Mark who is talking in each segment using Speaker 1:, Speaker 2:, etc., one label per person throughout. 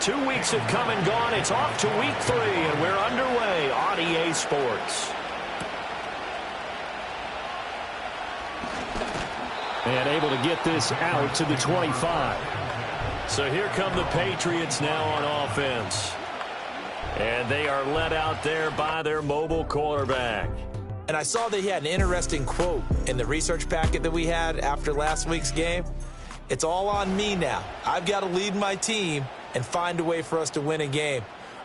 Speaker 1: 2 weeks have come and gone. It's off to week 3, and we're underway on EA Sports. And able to get this out to the 25. So here come the Patriots now on offense. And they are led out there by their mobile quarterback.
Speaker 2: And I saw that he had an interesting quote in the research packet that we had after last week's game. It's all on me now. I've got to lead my team and find a way for us to win a game.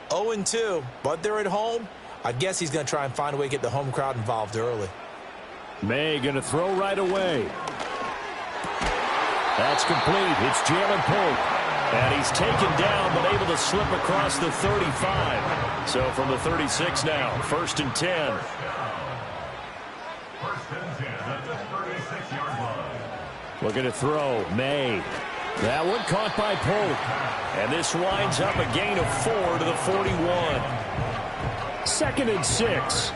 Speaker 2: 0-2, but they're at home. I guess he's going to try and find a way to get the home crowd involved early.
Speaker 1: May going to throw right away. That's complete. It's Jalen Polk. And he's taken down, but able to slip across the 35. So from the 36 now, 1st and 10. Looking to throw, May. That one caught by Polk. And this winds up a gain of 4 to the 41. 2nd and 6.
Speaker 3: 2nd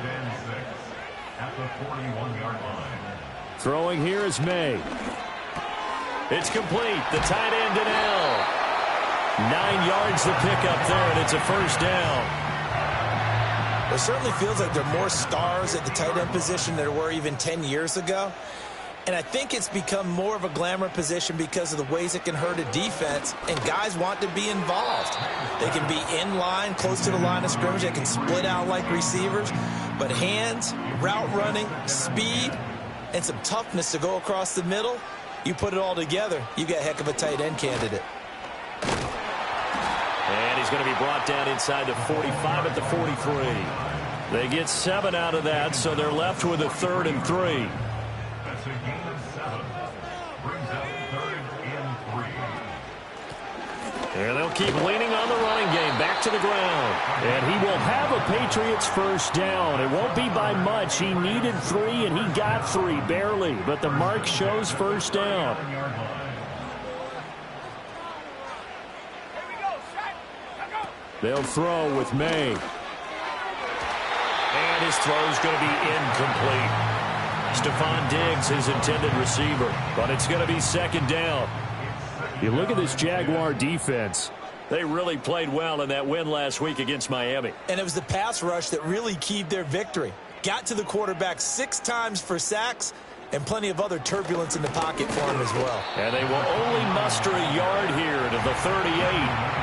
Speaker 3: and 6 at the 41-yard line.
Speaker 1: Throwing here is May. It's complete. The tight end and L. 9 yards the pickup there, and it's a 1st down.
Speaker 2: It certainly feels like there are more stars at the tight end position than there were even 10 years ago. And I think it's become more of a glamour position because of the ways it can hurt a defense, and guys want to be involved. They can be in line, close to the line of scrimmage. They can split out like receivers. But hands, route running, speed, and some toughness to go across the middle, you put it all together, you got a heck of a tight end candidate.
Speaker 1: And he's going to be brought down inside the 45 at the 43. They get 7 out of that, so they're left with a 3rd and 3.
Speaker 3: That's a gain of 7. Brings up 3rd and 3.
Speaker 1: And they'll keep leaning on the running game. Back to the ground. And he will have a Patriots 1st down. It won't be by much. He needed 3, and he got 3, barely. But the mark shows 1st down. They'll throw with May. And his throw's going to be incomplete. Stephon Diggs, his intended receiver. But it's going to be 2nd down. You look at this Jaguar defense. They really played well in that win last week against Miami.
Speaker 2: And it was the pass rush that really keyed their victory. Got to the quarterback 6 times for sacks and plenty of other turbulence in the pocket for him as well.
Speaker 1: And they will only muster a yard here to the 38.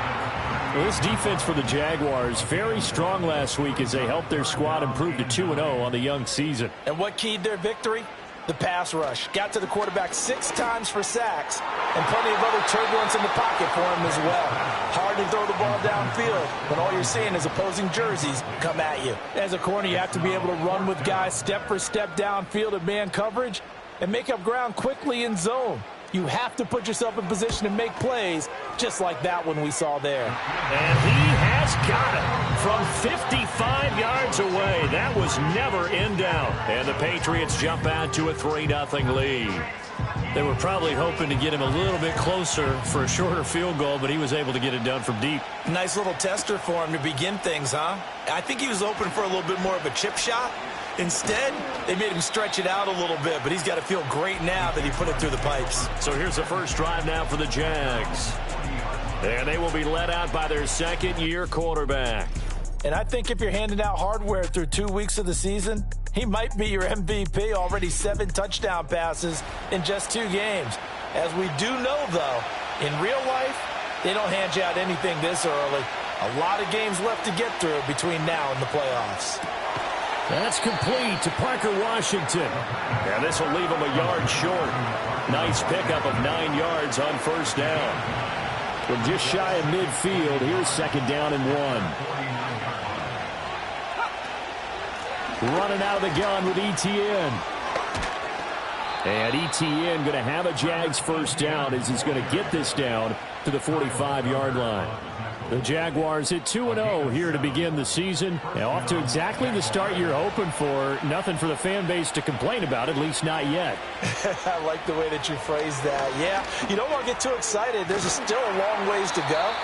Speaker 1: Well, this defense for the Jaguars, very strong last week as they helped their squad improve to 2-0 on the young season.
Speaker 2: And what keyed their victory? The pass rush. Got to the quarterback 6 times for sacks and plenty of other turbulence in the pocket for him as well. Hard to throw the ball downfield when all you're seeing is opposing jerseys come at you. As a corner, you have to be able to run with guys step for step downfield in man coverage and make up ground quickly in zone. You have to put yourself in position to make plays just like that one we saw there.
Speaker 1: And he has got it from 55 yards away. That was never in doubt. And the Patriots jump out to a 3-0 lead. They were probably hoping to get him a little bit closer for a shorter field goal, but he was able to get it done from deep.
Speaker 2: Nice little tester for him to begin things, huh? I think he was open for a little bit more of a chip shot. Instead, they made him stretch it out a little bit, but he's got to feel great now that he put it through the pipes.
Speaker 1: So here's the first drive now for the Jags. And they will be led out by their 2nd-year quarterback.
Speaker 2: And I think if you're handing out hardware through 2 weeks of the season, he might be your MVP. Already 7 touchdown passes in just 2 games. As we do know, though, in real life, they don't hand you out anything this early. A lot of games left to get through between now and the playoffs.
Speaker 1: That's complete to Parker Washington. And this will leave him a yard short. Nice pickup of 9 yards on 1st down. From just shy of midfield, here's 2nd down and 1. Running out of the gun with Etienne. And Etienne going to have a Jags 1st down as he's going to get this down to the 45-yard line. The Jaguars hit 2-0 here to begin the season. Now off to exactly the start you're hoping for. Nothing for the fan base to complain about, at least not yet.
Speaker 2: I like the way that you phrased that. Yeah, you don't want to get too excited. There's still a long ways to go.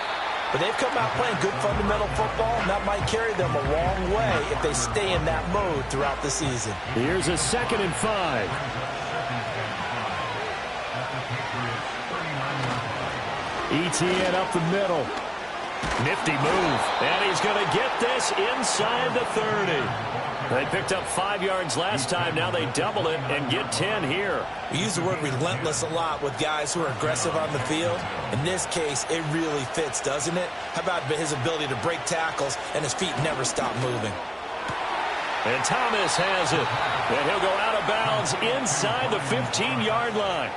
Speaker 2: But they've come out playing good fundamental football, and that might carry them a long way if they stay in that mode throughout the season.
Speaker 1: Here's a 2nd and 5. ETN up the middle. Nifty move. And he's going to get this inside the 30. They picked up 5 yards last time. Now they double it and get 10 here.
Speaker 2: We use the word relentless a lot with guys who are aggressive on the field. In this case, it really fits, doesn't it? How about his ability to break tackles and his feet never stop moving?
Speaker 1: And Thomas has it. And he'll go out of bounds inside the 15-yard line.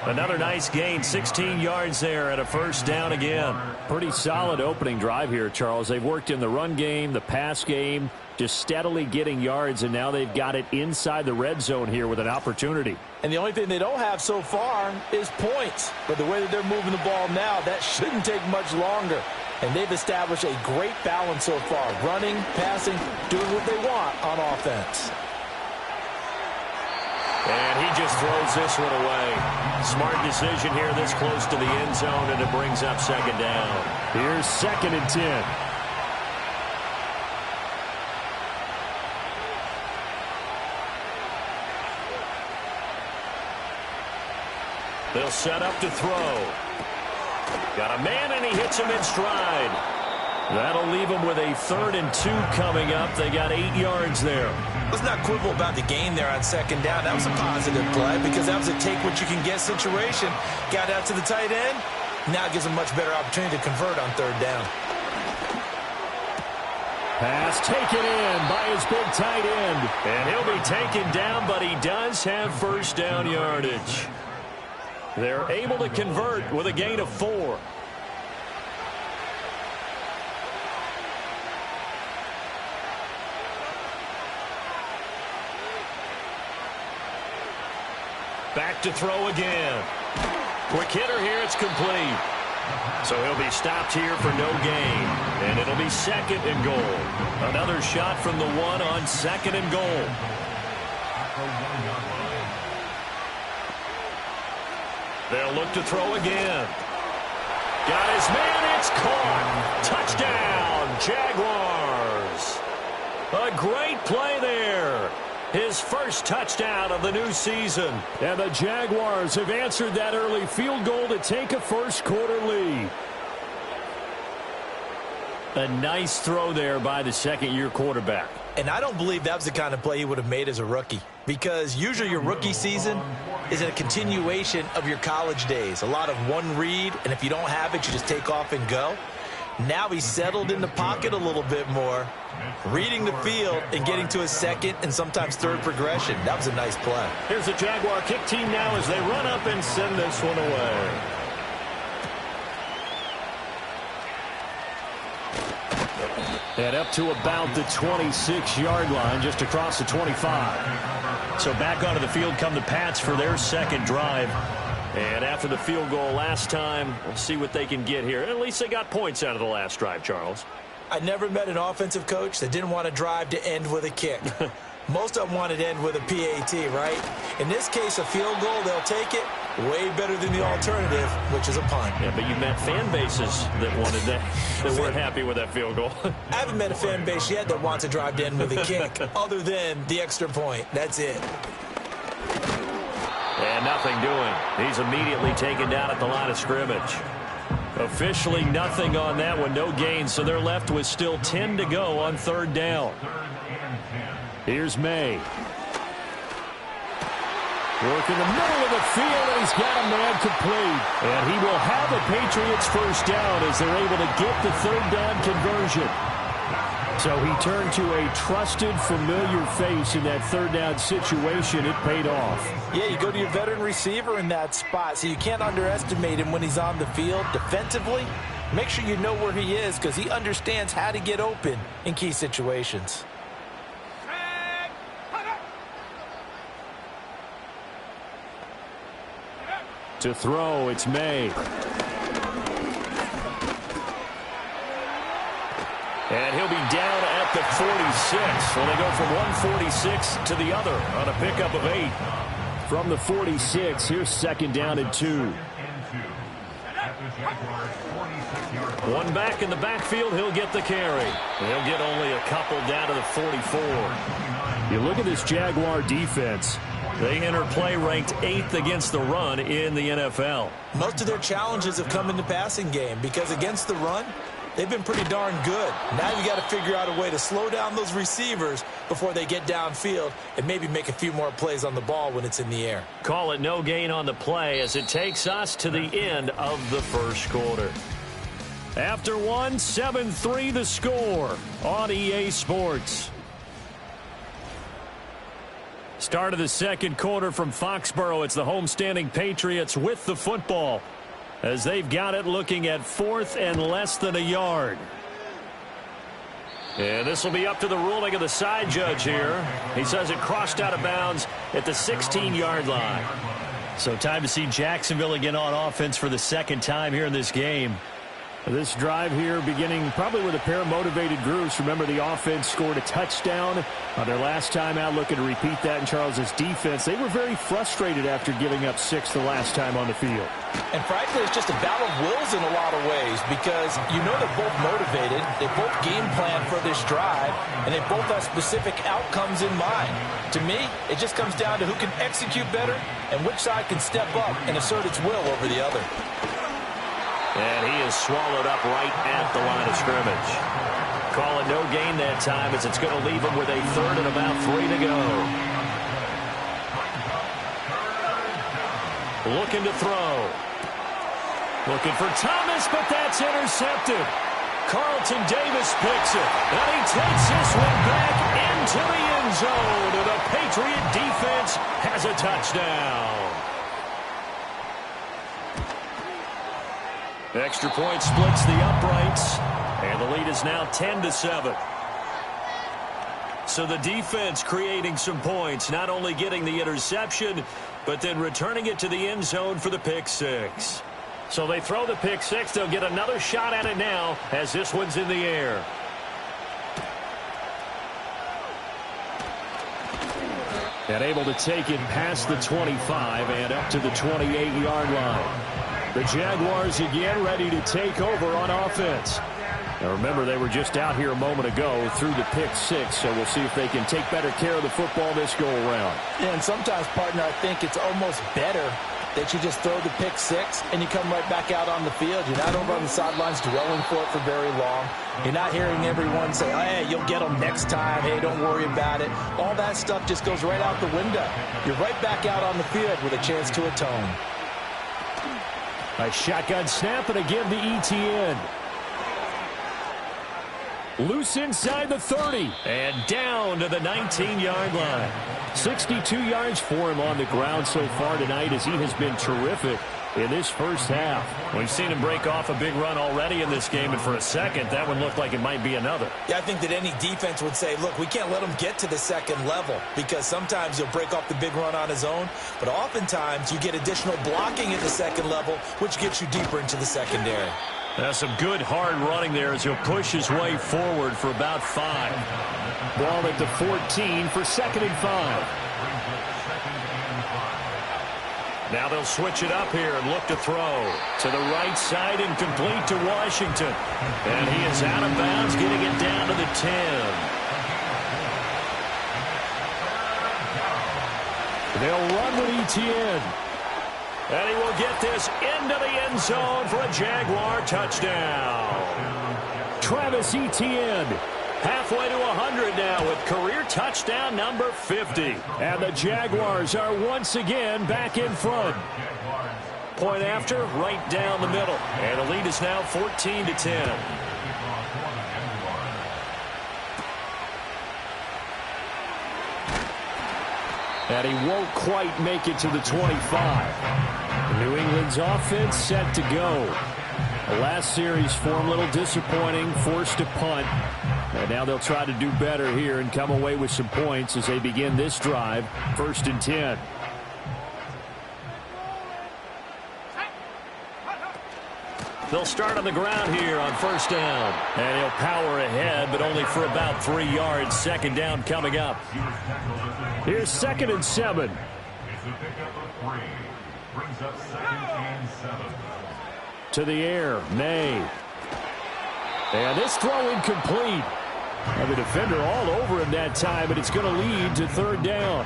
Speaker 1: Another nice gain, 16 yards there and a first down again. Pretty solid opening drive here, Charles. They've worked in the run game, the pass game, just steadily getting yards, and now they've got it inside the red zone here with an opportunity.
Speaker 2: And the only thing they don't have so far is points. But the way that they're moving the ball now, that shouldn't take much longer. And they've established a great balance so far, running, passing, doing what they want on offense.
Speaker 1: And he just throws this one away. Smart decision here this close to the end zone, and it brings up second down. Here's 2nd and 10. They'll set up to throw. Got a man, and he hits him in stride. That'll leave him with a 3rd and 2 coming up. They got 8 yards there.
Speaker 2: Let's not quibble about the gain there on second down. That was a positive play because that was a take-what-you-can-get situation. Got out to the tight end. Now gives him much better opportunity to convert on 3rd down.
Speaker 1: Pass taken in by his big tight end. And he'll be taken down, but he does have first down yardage. They're able to convert with a gain of 4. Back to throw again. Quick hitter here, it's complete. So he'll be stopped here for no gain. And it'll be 2nd and goal. Another shot from the 1 on 2nd and goal. They'll look to throw again. Got his man, it's caught. Touchdown, Jaguars. A great play there. His first touchdown of the new season. And the Jaguars have answered that early field goal to take a first-quarter lead. A nice throw there by the second-year quarterback.
Speaker 2: And I don't believe that was the kind of play he would have made as a rookie. Because usually your rookie season is a continuation of your college days. A lot of one read, and if you don't have it, you just take off and go. Now he's settled in the pocket a little bit more, reading the field and getting to his 2nd and sometimes 3rd progression. That was a nice play.
Speaker 1: Here's the Jaguar kick team now as they run up and send this one away. And up to about the 26-yard line, just across the 25. So back onto the field come the Pats for their second drive. And after the field goal last time, we'll see what they can get here. At least they got points out of the last drive, Charles.
Speaker 2: I never met an offensive coach that didn't want to drive to end with a kick. Most of them wanted to end with a PAT, right? In this case, a field goal, they'll take it. Way better than the alternative, which is a punt.
Speaker 1: Yeah, but you met fan bases that wanted that, that weren't happy with that field goal.
Speaker 2: I haven't met a fan base yet that wants to drive to end with a kick, other than the extra point. That's it.
Speaker 1: And nothing doing. He's immediately taken down at the line of scrimmage. Officially nothing on that one, no gain, so they're left with still 10 to go on 3rd down. Here's May. Work in the middle of the field, and he's got a man complete. And he will have the Patriots first down as they're able to get the 3rd down conversion. So he turned to a trusted, familiar face in that 3rd down situation. It paid off.
Speaker 2: Yeah, you go to your veteran receiver in that spot, so you can't underestimate him when he's on the field defensively. Make sure you know where he is because he understands how to get open in key situations.
Speaker 1: To throw, it's May. And he'll be down at the 46. Well, they go from 146 to the other on a pickup of 8. From the 46, here's 2nd down and 2. One back in the backfield, he'll get the carry. He'll get only a couple down to the 44. You look at this Jaguar defense. They enter play ranked 8th against the run in the NFL.
Speaker 2: Most of their challenges have come in the passing game because against the run, they've been pretty darn good. Now you got to figure out a way to slow down those receivers before they get downfield and maybe make a few more plays on the ball when it's in the air.
Speaker 1: Call it no gain on the play as it takes us to the end of the first quarter. After one, 7-3 the score on EA Sports. Start of the second quarter from Foxborough. It's the homestanding Patriots with the football as they've got it looking at 4th and less than a yard. And this will be up to the ruling of the side judge here. He says it crossed out of bounds at the 16-yard line. So time to see Jacksonville again on offense for the second time here in this game. This drive here beginning probably with a pair of motivated groups. Remember, the offense scored a touchdown on their last time out, looking to repeat that in Charles's defense. They were very frustrated after giving up 6 the last time on the field.
Speaker 2: And frankly, it's just a battle of wills in a lot of ways because you know they're both motivated, they both game plan for this drive, and they both have specific outcomes in mind. To me, it just comes down to who can execute better and which side can step up and assert its will over the other.
Speaker 1: And he is swallowed up right at the line of scrimmage. Call it no gain that time as it's going to leave him with a 3rd and about 3 to go. Looking to throw. Looking for Thomas, but that's intercepted. Carlton Davis picks it. And he takes this one back into the end zone. And the Patriot defense has a touchdown. Extra point splits the uprights, and the lead is now 10-7. So the defense creating some points, not only getting the interception, but then returning it to the end zone for the pick 6. So they throw the pick 6. They'll get another shot at it now as this one's in the air. And able to take it past the 25 and up to the 28-yard line. The Jaguars again ready to take over on offense. Now remember, they were just out here a moment ago through the pick 6, so we'll see if they can take better care of the football this go-around.
Speaker 2: Yeah, and sometimes, partner, I think it's almost better that you just throw the pick 6 and you come right back out on the field. You're not over on the sidelines dwelling for it for very long. You're not hearing everyone say, oh, hey, you'll get them next time. Hey, don't worry about it. All that stuff just goes right out the window. You're right back out on the field with a chance to atone.
Speaker 1: A shotgun snap and again to Etienne. Loose inside the 30 and down to the 19-yard line. 62 yards for him on the ground so far tonight as he has been terrific in this first half. We've seen him break off a big run already in this game, and for a second, that one looked like it might be another.
Speaker 2: Yeah, I think that any defense would say, look, we can't let him get to the second level because sometimes he'll break off the big run on his own, but oftentimes you get additional blocking at the second level, which gets you deeper into the secondary.
Speaker 1: That's some good hard running there as he'll push his way forward for about 5. Ball at the 14 for 2nd and 5. Now they'll switch it up here and look to throw. To the right side and complete to Washington. And he is out of bounds, getting it down to the 10. They'll run with Etienne. And he will get this into the end zone for a Jaguar touchdown. Travis Etienne, halfway to 100 now with career touchdown number 50. And the Jaguars are once again back in front. Point after, right down the middle. And the lead is now 14-10. And he won't quite make it to the 25. New England's offense set to go. The last series for him, a little disappointing, forced to punt. And now they'll try to do better here and come away with some points as they begin this drive, 1st and 10. They'll start on the ground here on 1st down. And he'll power ahead, but only for about 3 yards. 2nd down coming up. Here's 2nd and 7. To the air, May. And this throw incomplete. And the defender all over him that time, but it's going to lead to 3rd down.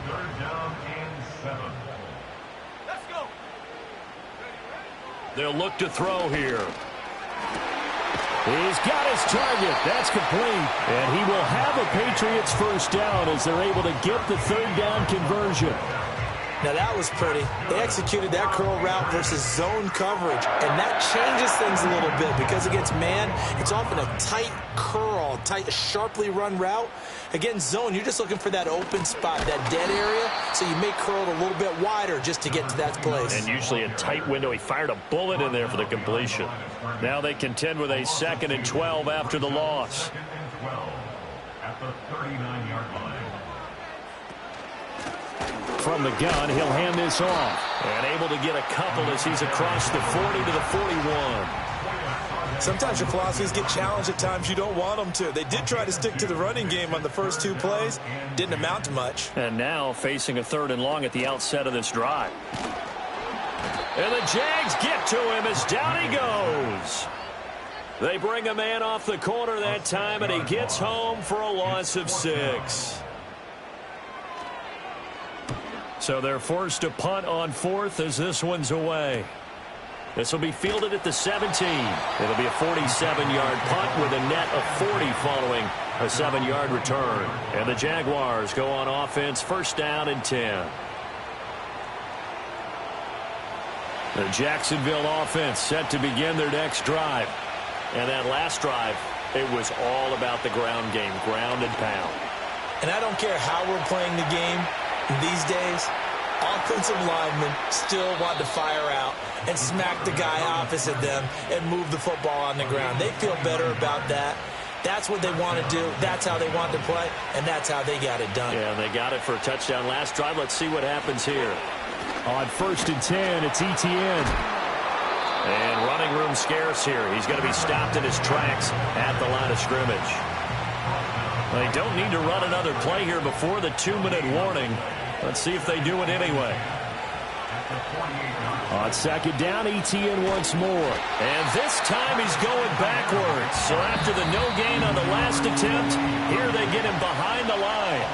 Speaker 3: third down and 7.
Speaker 4: Let's go.
Speaker 1: They'll look to throw here. He's got his target. That's complete. And he will have a Patriots first down as they're able to get the third down conversion.
Speaker 2: Now that was pretty. They executed that curl route versus zone coverage, and that changes things a little bit because against man, it's often a tight curl, tight, sharply run route. Against zone, you're just looking for that open spot, that dead area, so you may curl it a little bit wider just to get to that place.
Speaker 1: And usually a tight window. He fired a bullet in there for the completion. Now they contend with a 2nd and 12 after the loss.
Speaker 3: 2nd and 12 at the 39-yard line.
Speaker 1: From the gun, he'll hand this off. And able to get a couple as he's across the 40 to the 41.
Speaker 2: Sometimes your philosophies get challenged at times you don't want them to. They did try to stick to the running game on the first 2 plays. Didn't amount to much.
Speaker 1: And now facing a 3rd and long at the outset of this drive. And the Jags get to him as down he goes. They bring a man off the corner that time, and he gets home for a loss of 6. So they're forced to punt on 4th as this one's away. This will be fielded at the 17. It'll be a 47-yard punt with a net of 40 following a 7-yard return. And the Jaguars go on offense, first down and 10. The Jacksonville offense set to begin their next drive. And that last drive, it was all about the ground game, ground and pound.
Speaker 2: And I don't care how we're playing the game these days, offensive linemen still want to fire out and smack the guy opposite them and move the football on the ground. They feel better about that. That's what they want to do. That's how they want to play, and that's how they got it done.
Speaker 1: Yeah, they got it for a touchdown last drive. Let's see what happens here. On 1st and 10, it's Etienne. And running room scarce here. He's going to be stopped in his tracks at the line of scrimmage. They don't need to run another play here before the 2-minute warning. Let's see if they do it anyway. On 2nd down, Etienne once more. And this time he's going backwards. So after the no gain on the last attempt, here they get him behind the line.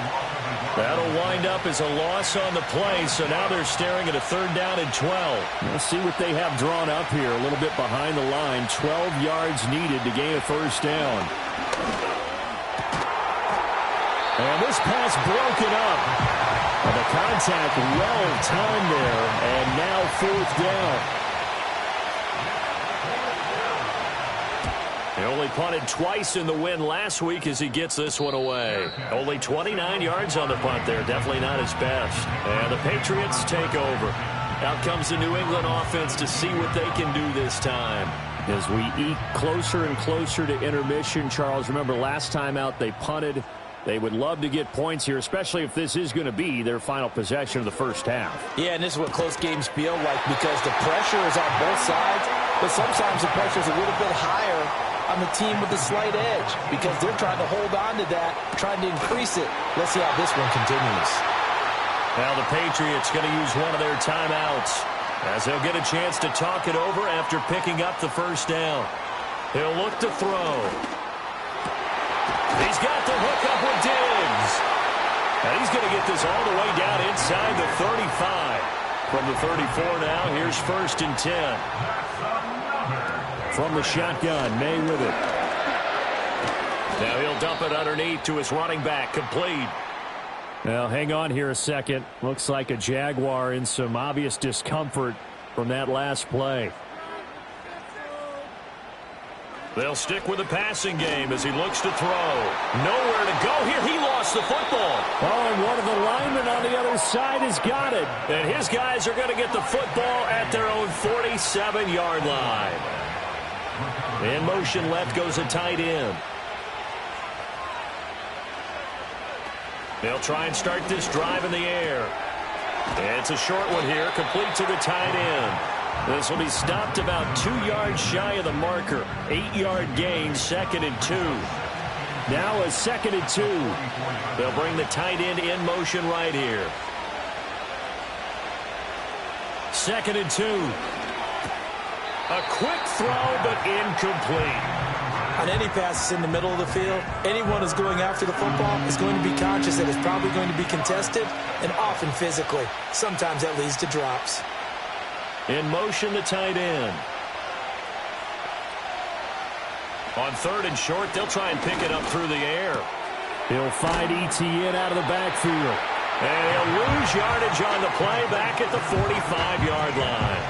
Speaker 1: That'll wind up as a loss on the play. So now they're staring at a 3rd down and 12. Let's see what they have drawn up here. A little bit behind the line. 12 yards needed to gain a first down. And this pass broken up. And the contact well timed there. And now 4th down. He only punted twice in the win last week as he gets this one away. Only 29 yards on the punt there. Definitely not his best. And the Patriots take over. Out comes the New England offense to see what they can do this time. As we eke closer and closer to intermission, Charles, remember last time out they punted. They would love to get points here, especially if this is going to be their final possession of the first half.
Speaker 2: Yeah, and this is what close games feel like because the pressure is on both sides, but sometimes the pressure is a little bit higher on the team with the slight edge because they're trying to hold on to that, trying to increase it. Let's see how this one continues.
Speaker 1: Now the Patriots going to use one of their timeouts as they'll get a chance to talk it over after picking up the first down. He'll look to throw. He's got the hook up with Diggs. And he's going to get this all the way down inside the 35. From the 34 now, here's 1st and 10. From the shotgun, May with it. Now he'll dump it underneath to his running back, complete. Now hang on here a second. Looks like a Jaguar in some obvious discomfort from that last play. They'll stick with the passing game as he looks to throw. Nowhere to go here. He lost the football. Oh, and one of the linemen on the other side has got it. And his guys are going to get the football at their own 47-yard line. In motion left goes a tight end. They'll try and start this drive in the air. It's a short one here, complete to the tight end. This will be stopped about 2 yards shy of the marker. 8-yard gain, 2nd and 2. Now a 2nd and 2. They'll bring the tight end in motion right here. 2nd and 2. A quick throw, but incomplete.
Speaker 2: On any passes in the middle of the field, anyone who's going after the football is going to be conscious that it's probably going to be contested and often physically. Sometimes that leads to drops.
Speaker 1: In motion, the tight end. On 3rd and short, they'll try and pick it up through the air. He'll find ETN out of the backfield. And he'll lose yardage on the play back at the 45-yard line.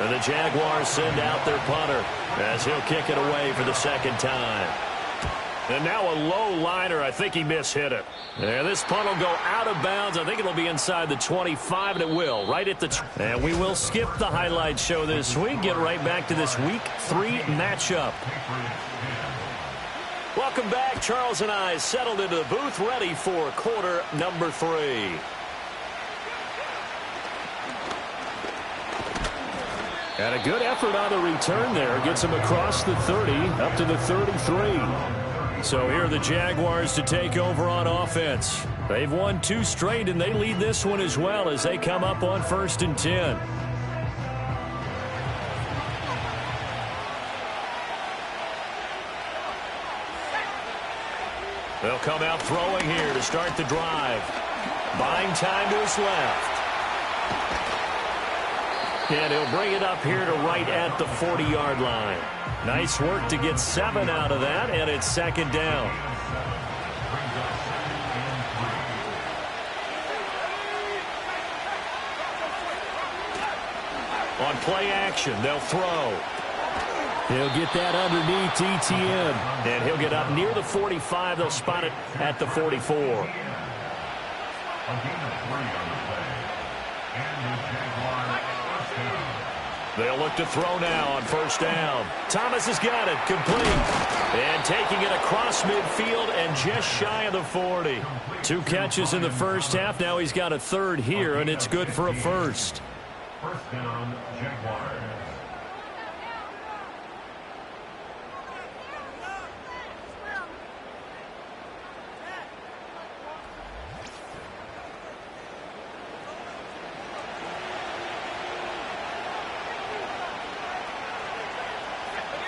Speaker 1: And the Jaguars send out their punter as he'll kick it away for the second time. And now a low liner. I think he mishit it. And this punt will go out of bounds. I think it'll be inside the 25, and it will. Right at the... And we will skip the highlight show this week. Get right back to this Week 3 matchup. Welcome back. Charles and I settled into the booth, ready for quarter number 3. And a good effort on the return there. Gets him across the 30, up to the 33. So here are the Jaguars to take over on offense. They've won 2 straight, and they lead this one as well as they come up on 1st and 10. They'll come out throwing here to start the drive. Buying time to his left. And he'll bring it up here to right at the 40-yard line. Nice work to get 7 out of that, and it's 2nd down. On play action, they'll throw. He'll get that underneath ETN. And he'll get up near the 45. They'll spot it at the 44. They'll look to throw now on 1st down. Thomas has got it, complete. And taking it across midfield and just shy of the 40. 2 catches in the first half. Now he's got a 3rd here, and it's good for a 1st.
Speaker 3: 1st down, Jaguars.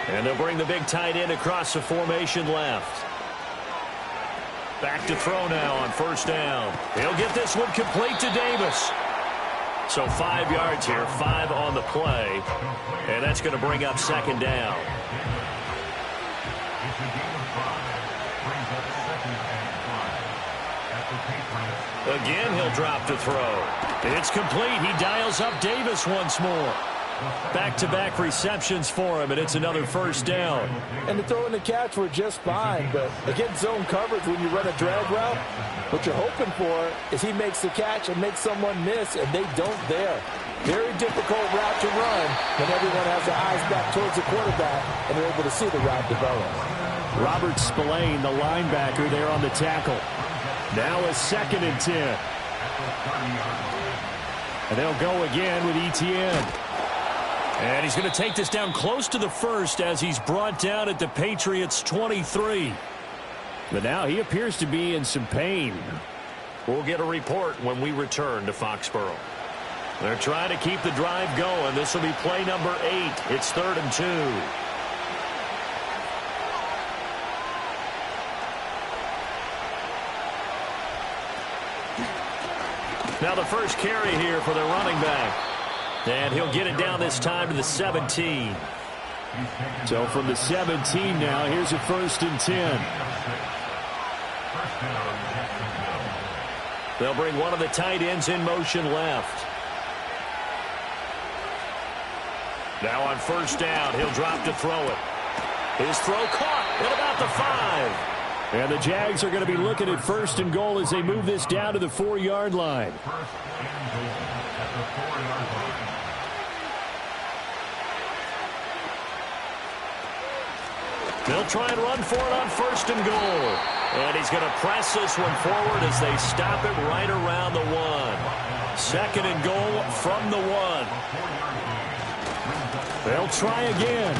Speaker 1: And they'll bring the big tight end across the formation left. Back to throw now on 1st down. He'll get this one complete to Davis. So 5 yards here, 5 on the play. And that's going to bring up 2nd down. Again, he'll drop to throw. It's complete. He dials up Davis once more. Back-to-back receptions for him, and it's another 1st down.
Speaker 2: And the throw and the catch were just fine, but against zone coverage when you run a drag route, what you're hoping for is he makes the catch and makes someone miss, and they don't there. Very difficult route to run when everyone has their eyes back towards the quarterback and they're able to see the route develop.
Speaker 1: Robert Spillane, the linebacker, there on the tackle. Now a 2nd and 10. And they'll go again with ETN. And he's going to take this down close to the 1st as he's brought down at the Patriots' 23. But now he appears to be in some pain. We'll get a report when we return to Foxborough. They're trying to keep the drive going. This will be play number 8. It's 3rd and 2. Now the first carry here for the running back. And he'll get it down this time to the 17. So from the 17 now, here's a 1st and 10. They'll bring one of the tight ends in motion left. Now on 1st down, he'll drop to throw it. His throw caught at about the 5. And the Jags are going to be looking at 1st and goal as they move this down to the 4-yard line. They'll try and run for it on 1st and goal. And he's going to press this one forward as they stop it right around the 1. 2nd and goal from the 1. They'll try again.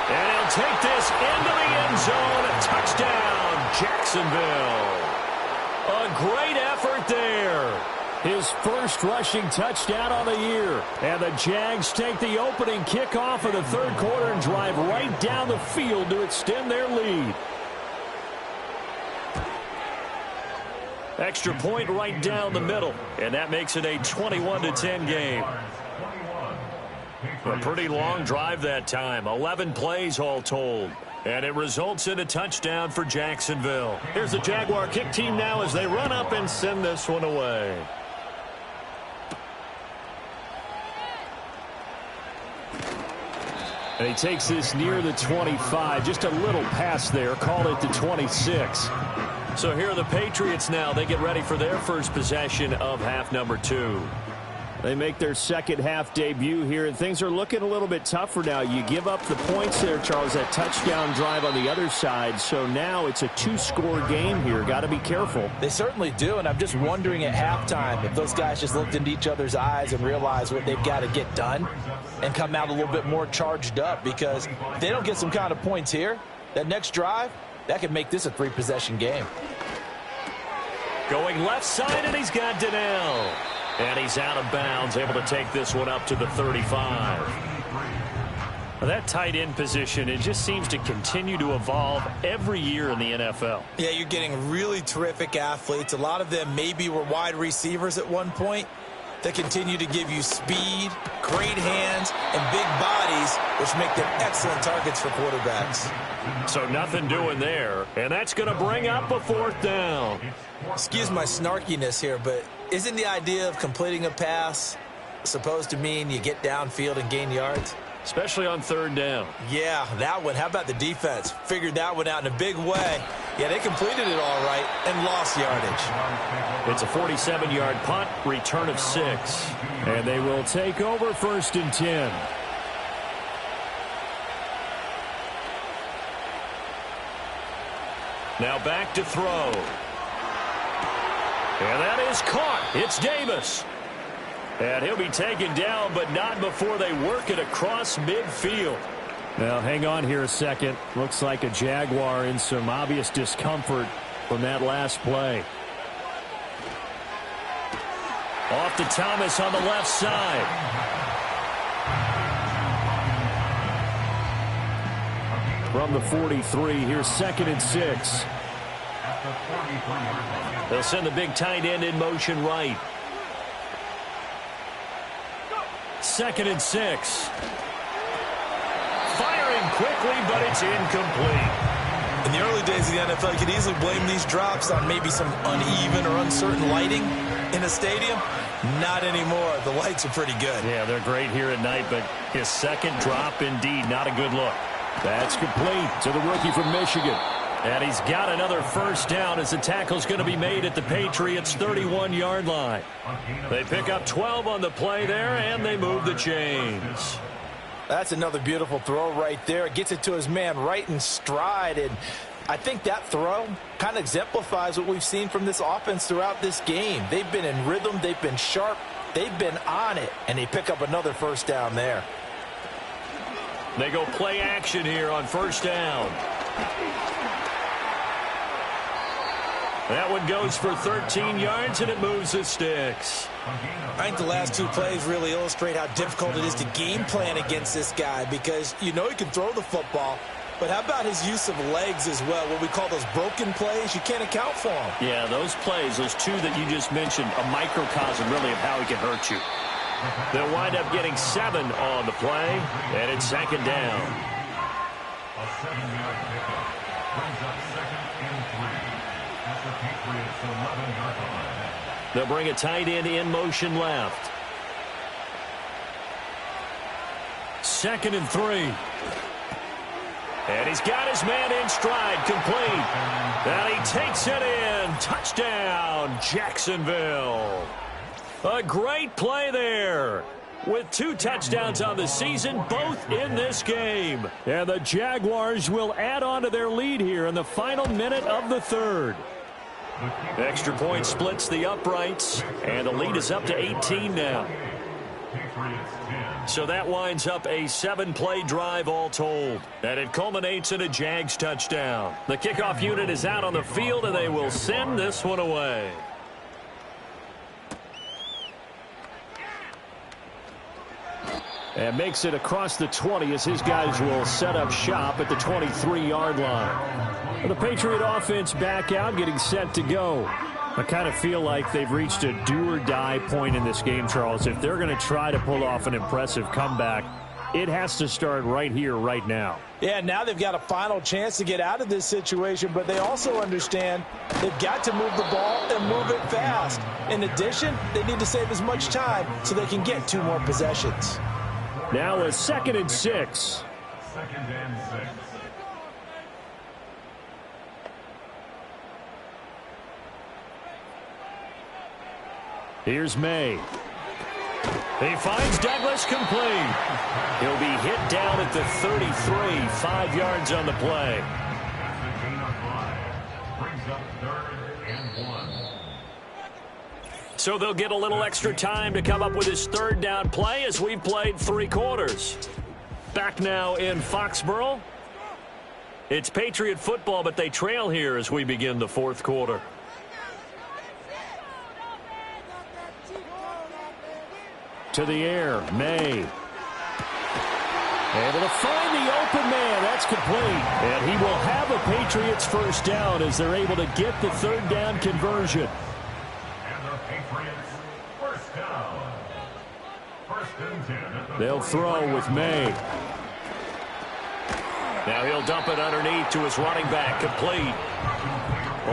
Speaker 1: And he'll take this into the end zone. A touchdown, Jacksonville. A great effort there. His first rushing touchdown on the year. And the Jags take the opening kickoff of the third quarter and drive right down the field to extend their lead. Extra point right down the middle. And that makes it a 21-10 game. A pretty long drive that time. 11 plays all told. And it results in a touchdown for Jacksonville. Here's the Jaguar kick team now as they run up and send this one away. And he takes this near the 25. Just a little pass there. Call it the 26. So here are the Patriots now. They get ready for their first possession of half number 2. They make their second half debut here, and things are looking a little bit tougher now. You give up the points there, Charles, that touchdown drive on the other side. So now it's a 2-score game here. Got to be careful.
Speaker 2: They certainly do, and I'm just wondering at halftime if those guys just looked into each other's eyes and realized what they've got to get done and come out a little bit more charged up, because if they don't get some kind of points here, that next drive, that could make this a 3-possession game.
Speaker 1: Going left side, and he's got Donnell. And he's out of bounds, able to take this one up to the 35. That tight end position, it just seems to continue to evolve every year in the NFL.
Speaker 2: Yeah, you're getting really terrific athletes. A lot of them maybe were wide receivers at one point that continue to give you speed, great hands, and big bodies, which make them excellent targets for quarterbacks.
Speaker 1: So nothing doing there, and that's going to bring up a 4th down.
Speaker 2: Excuse my snarkiness here, but isn't the idea of completing a pass supposed to mean you get downfield and gain yards?
Speaker 1: Especially on 3rd down.
Speaker 2: Yeah, that one. How about the defense? Figured that one out in a big way. Yeah, they completed it all right and lost yardage.
Speaker 1: It's a 47-yard punt, return of 6. And they will take over 1st and 10. Now back to throw. And that is caught. It's Davis. And he'll be taken down, but not before they work it across midfield. Now, hang on here a second. Looks like a Jaguar in some obvious discomfort from that last play. Off to Thomas on the left side. From the 43, here's 2nd and 6. They'll send the big tight end in motion right. 2nd and 6. Firing quickly, but it's incomplete.
Speaker 2: In the early days of the NFL, you could easily blame these drops on maybe some uneven or uncertain lighting in a stadium. Not anymore. The lights are pretty good.
Speaker 1: Yeah, they're great here at night, but his second drop, indeed, not a good look. That's complete to the rookie from Michigan. And he's got another 1st down as the tackle's going to be made at the Patriots' 31-yard line. They pick up 12 on the play there, and they move the chains.
Speaker 2: That's another beautiful throw right there. It gets it to his man right in stride, and I think that throw kind of exemplifies what we've seen from this offense throughout this game. They've been in rhythm, they've been sharp, they've been on it, and they pick up another 1st down there.
Speaker 1: They go play action here on 1st down. That one goes for 13 yards, and it moves the sticks.
Speaker 2: I think the last 2 plays really illustrate how difficult it is to game plan against this guy, because you know he can throw the football, but how about his use of legs as well? What we call those broken plays, you can't account for them.
Speaker 1: Yeah, those plays, those 2 that you just mentioned, a microcosm really of how he can hurt you. They'll wind up getting 7 on the play, and it's 2nd down.
Speaker 3: A 7-yard pickup brings up 2nd and 3 at the Patriots' 11-yard line.
Speaker 1: They'll bring a tight end in motion left. 2nd and 3. And he's got his man in stride, complete. And he takes it in. Touchdown, Jacksonville. A great play there. With 2 touchdowns on the season, both in this game. And the Jaguars will add on to their lead here in the final minute of the 3rd. Extra point splits the uprights, and the lead is up to 18 now. So that winds up a 7-play drive all told. And it culminates in a Jags touchdown. The kickoff unit is out on the field, and they will send this one away. And makes it across the 20 as his guys will set up shop at the 23-yard line. The Patriot offense back out, getting set to go. I kind of feel like they've reached a do-or-die point in this game, Charles. If they're going to try to pull off an impressive comeback, it has to start right here, right now.
Speaker 2: Yeah, now they've got a final chance to get out of this situation, but they also understand they've got to move the ball and move it fast. In addition, they need to save as much time so they can get 2 more possessions.
Speaker 1: Now a 2nd and 6.
Speaker 3: 2nd and 6.
Speaker 1: Here's May. He finds Douglas complete. He'll be hit down at the 33, 5 yards on the play.
Speaker 3: That's a gain of 5. Brings up 3rd and 1.
Speaker 1: So they'll get a little extra time to come up with his 3rd down play as we've played 3 quarters. Back now in Foxborough. It's Patriot football, but they trail here as we begin the 4th quarter. To the air, May. Able to find the open man. That's complete. And he will have a Patriots 1st down as they're able to get the 3rd down conversion.
Speaker 3: And the Patriots 1st down. 1st and 10 at the
Speaker 1: They'll throw with May. Now he'll dump it underneath to his running back, complete.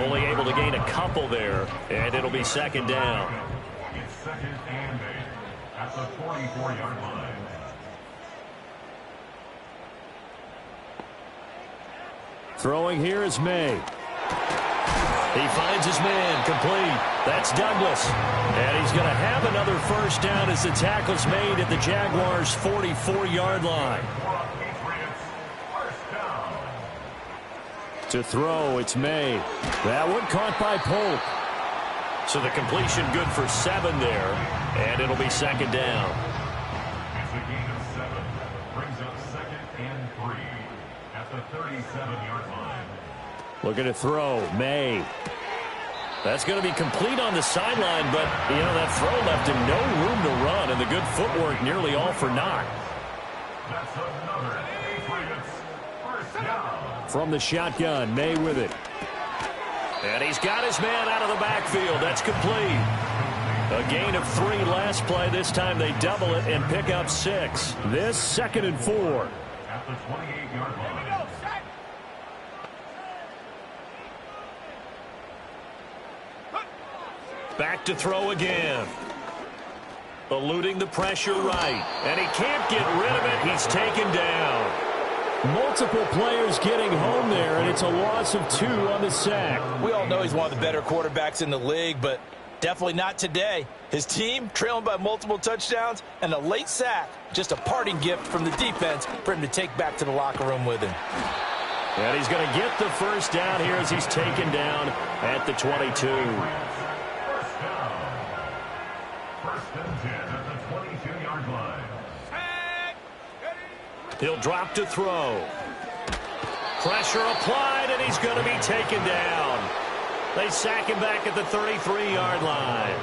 Speaker 1: Only able to gain a couple there, and it'll be 2nd down.
Speaker 3: It's 2nd and 8 at the 44-yard line.
Speaker 1: Throwing here is May. He finds his man, complete. That's Douglas. And he's going to have another 1st down as the tackle's made at the Jaguars' 44-yard line. To throw, it's May. That one caught by Polk. So the completion good for 7 there, and it'll be 2nd down.
Speaker 3: It's a gain of 7. Brings up 2nd and 3 at the 37-yard line.
Speaker 1: Looking to throw, May. That's going to be complete on the sideline, but, you know, that throw left him no room to run, and the good footwork nearly all for naught.
Speaker 3: That's another Patriots 1st down.
Speaker 1: From the shotgun, May with it. And he's got his man out of the backfield. That's complete. A gain of 3 last play. This time they double it and pick up 6. This 2nd and 4.
Speaker 3: At the 28-yard line.
Speaker 1: Back to throw again. Eluding the pressure right. And he can't get rid of it. He's taken down. Multiple players getting home there, and it's a loss of 2 on the sack.
Speaker 2: We all know he's one of the better quarterbacks in the league, but definitely not today. His team trailing by multiple touchdowns and a late sack. Just a parting gift from the defense for him to take back to the locker room with him.
Speaker 1: And he's going to get the 1st down here as he's taken down at the 22.
Speaker 3: 1st down. 1st and 10 at the 22-yard line.
Speaker 1: He'll drop to throw. Pressure applied, and he's going to be taken down. They sack him back at the 33-yard line.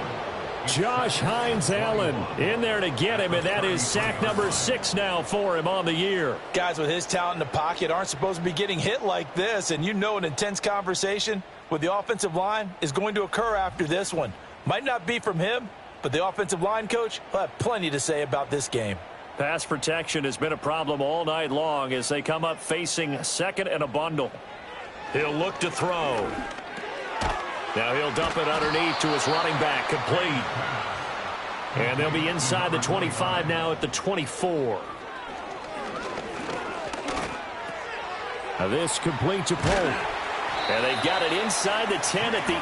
Speaker 1: Josh Hines-Allen in there to get him, and that is sack number 6 now for him on the year.
Speaker 2: Guys with his talent in the pocket aren't supposed to be getting hit like this, and you know an intense conversation with the offensive line is going to occur after this one. Might not be from him, but the offensive line coach will have plenty to say about this game.
Speaker 1: Pass protection has been a problem all night long as they come up facing 2nd and a bundle. He'll look to throw. Now he'll dump it underneath to his running back, complete. And they'll be inside the 25 now at the 24. Now this complete to Polk. And they've got it inside the 10 at the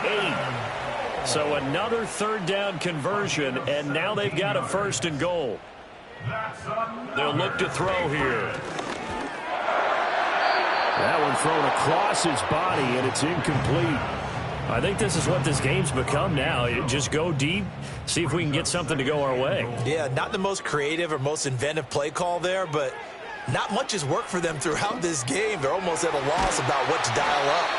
Speaker 1: 8. So another 3rd down conversion, and now they've got a 1st and goal. They'll look to throw here. That one thrown across his body, and it's incomplete. I think this is what this game's become now. Just go deep, see if we can get something to go our way.
Speaker 2: Yeah, not the most creative or most inventive play call there, but not much has worked for them throughout this game. They're almost at a loss about what to dial up.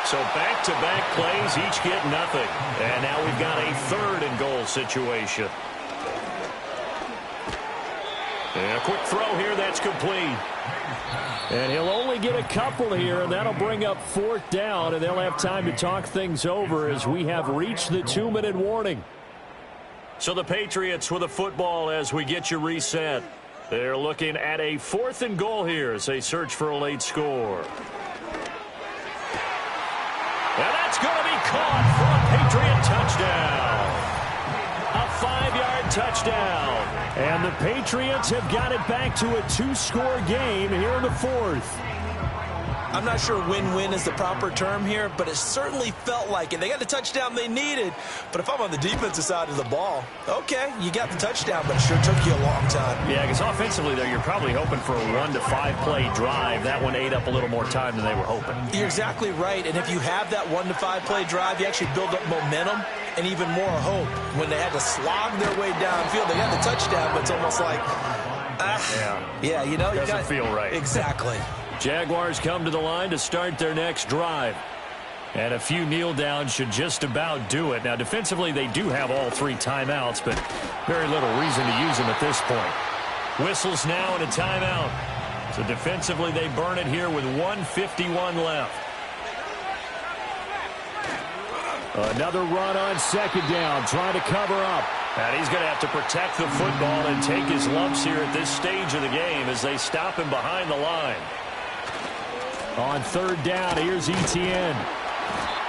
Speaker 1: So back-to-back plays, each get nothing. And now we've got a 3rd and goal situation. And a quick throw here, that's complete. And he'll only get a couple here, and that'll bring up 4th down, and they'll have time to talk things over as we have reached the 2-minute warning. So the Patriots with a football as we get you reset. They're looking at a 4th and goal here as they search for a late score. And that's going to be caught for a Patriot touchdown. A 5-yard touchdown. And the Patriots have got it back to a 2-score game here in the 4th.
Speaker 2: I'm not sure win-win is the proper term here, but it certainly felt like it. They got the touchdown they needed, but if I'm on the defensive side of the ball, okay, you got the touchdown, but it sure took you a long time.
Speaker 1: Yeah, because offensively there, you're probably hoping for a 1 to 5 play drive. That one ate up a little more time than they were hoping.
Speaker 2: You're exactly right, and if you have that 1 to 5 play drive, you actually build up momentum and even more hope. When they had to slog their way downfield, they got the touchdown, but it's almost like, yeah, you know,
Speaker 1: doesn't feel right.
Speaker 2: Exactly.
Speaker 1: Jaguars come to the line to start their next drive. And a few kneel downs should just about do it. Now, defensively, they do have all 3 timeouts, but very little reason to use them at this point. Whistles now and a timeout. So defensively, they burn it here with 1:51 left. Another run on 2nd down, trying to cover up. And he's going to have to protect the football and take his lumps here at this stage of the game as they stop him behind the line. On 3rd down, here's Etienne.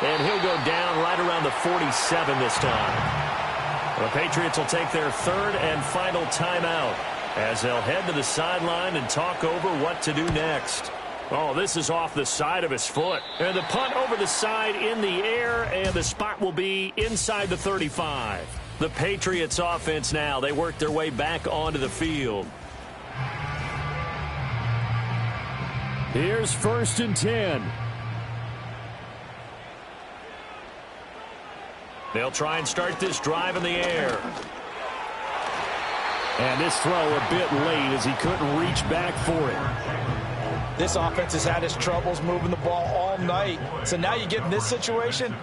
Speaker 1: And he'll go down right around the 47 this time. The Patriots will take their 3rd and final timeout as they'll head to the sideline and talk over what to do next. Oh, this is off the side of his foot. And the punt over the side in the air, and the spot will be inside the 35. The Patriots offense now, they work their way back onto the field. Here's 1st and 10. They'll try and start this drive in the air. And this throw a bit late as he couldn't reach back for it.
Speaker 2: This offense has had its troubles moving the ball all night. So now you get in this situation,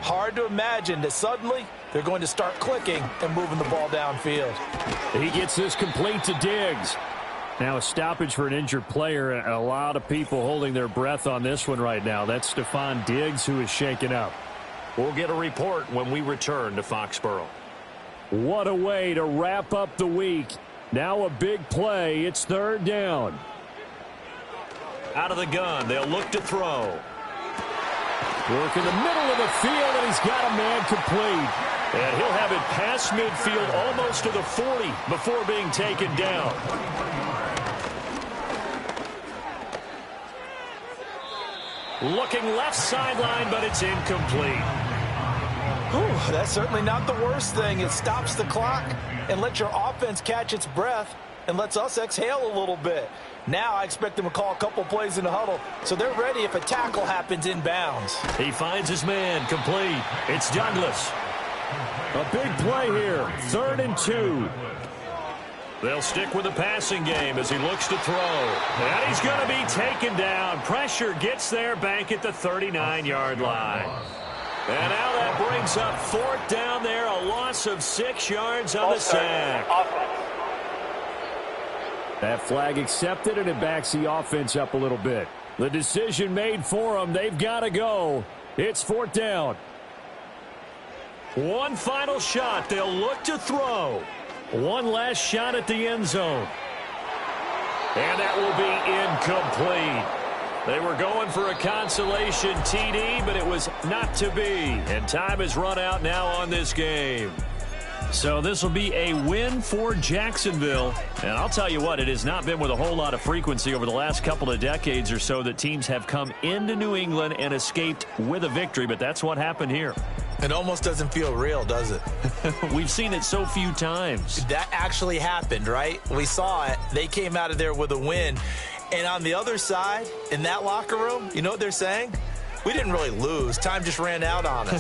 Speaker 2: hard to imagine that suddenly they're going to start clicking and moving the ball downfield.
Speaker 1: He gets this complete to Diggs. Now a stoppage for an injured player, and a lot of people holding their breath on this one right now. That's Stephon Diggs who is shaken up. We'll get a report when we return to Foxborough. What a way to wrap up the week. Now a big play. It's 3rd down. Out of the gun, they'll look to throw. Work in the middle of the field, and he's got a man complete. And he'll have it past midfield almost to the 40 before being taken down. Looking left sideline, but it's incomplete.
Speaker 2: Whew, that's certainly not the worst thing. It stops the clock and lets your offense catch its breath and lets us exhale a little bit. Now I expect them to call a couple plays in the huddle, so they're ready if a tackle happens inbounds.
Speaker 1: He finds his man complete. It's Douglas. A big play here. 3rd and 2. They'll stick with the passing game as he looks to throw. And he's going to be taken down. Pressure gets there back at the 39-yard line. And now that brings up 4th down there. A loss of 6 yards on the sack. That flag accepted, and it backs the offense up a little bit. The decision made for them. They've got to go. It's 4th down. One final shot. They'll look to throw. One last shot at the end zone. And that will be incomplete. They were going for a consolation TD, but it was not to be. And time has run out now on this game. So this will be a win for Jacksonville. And I'll tell you what, it has not been with a whole lot of frequency over the last couple of decades or so that teams have come into New England and escaped with a victory, but that's what happened here.
Speaker 2: It almost doesn't feel real, does it?
Speaker 1: We've seen it so few times.
Speaker 2: That actually happened, right? We saw it. They came out of there with a win. And on the other side, in that locker room, you know what they're saying? We didn't really lose. Time just ran out on us.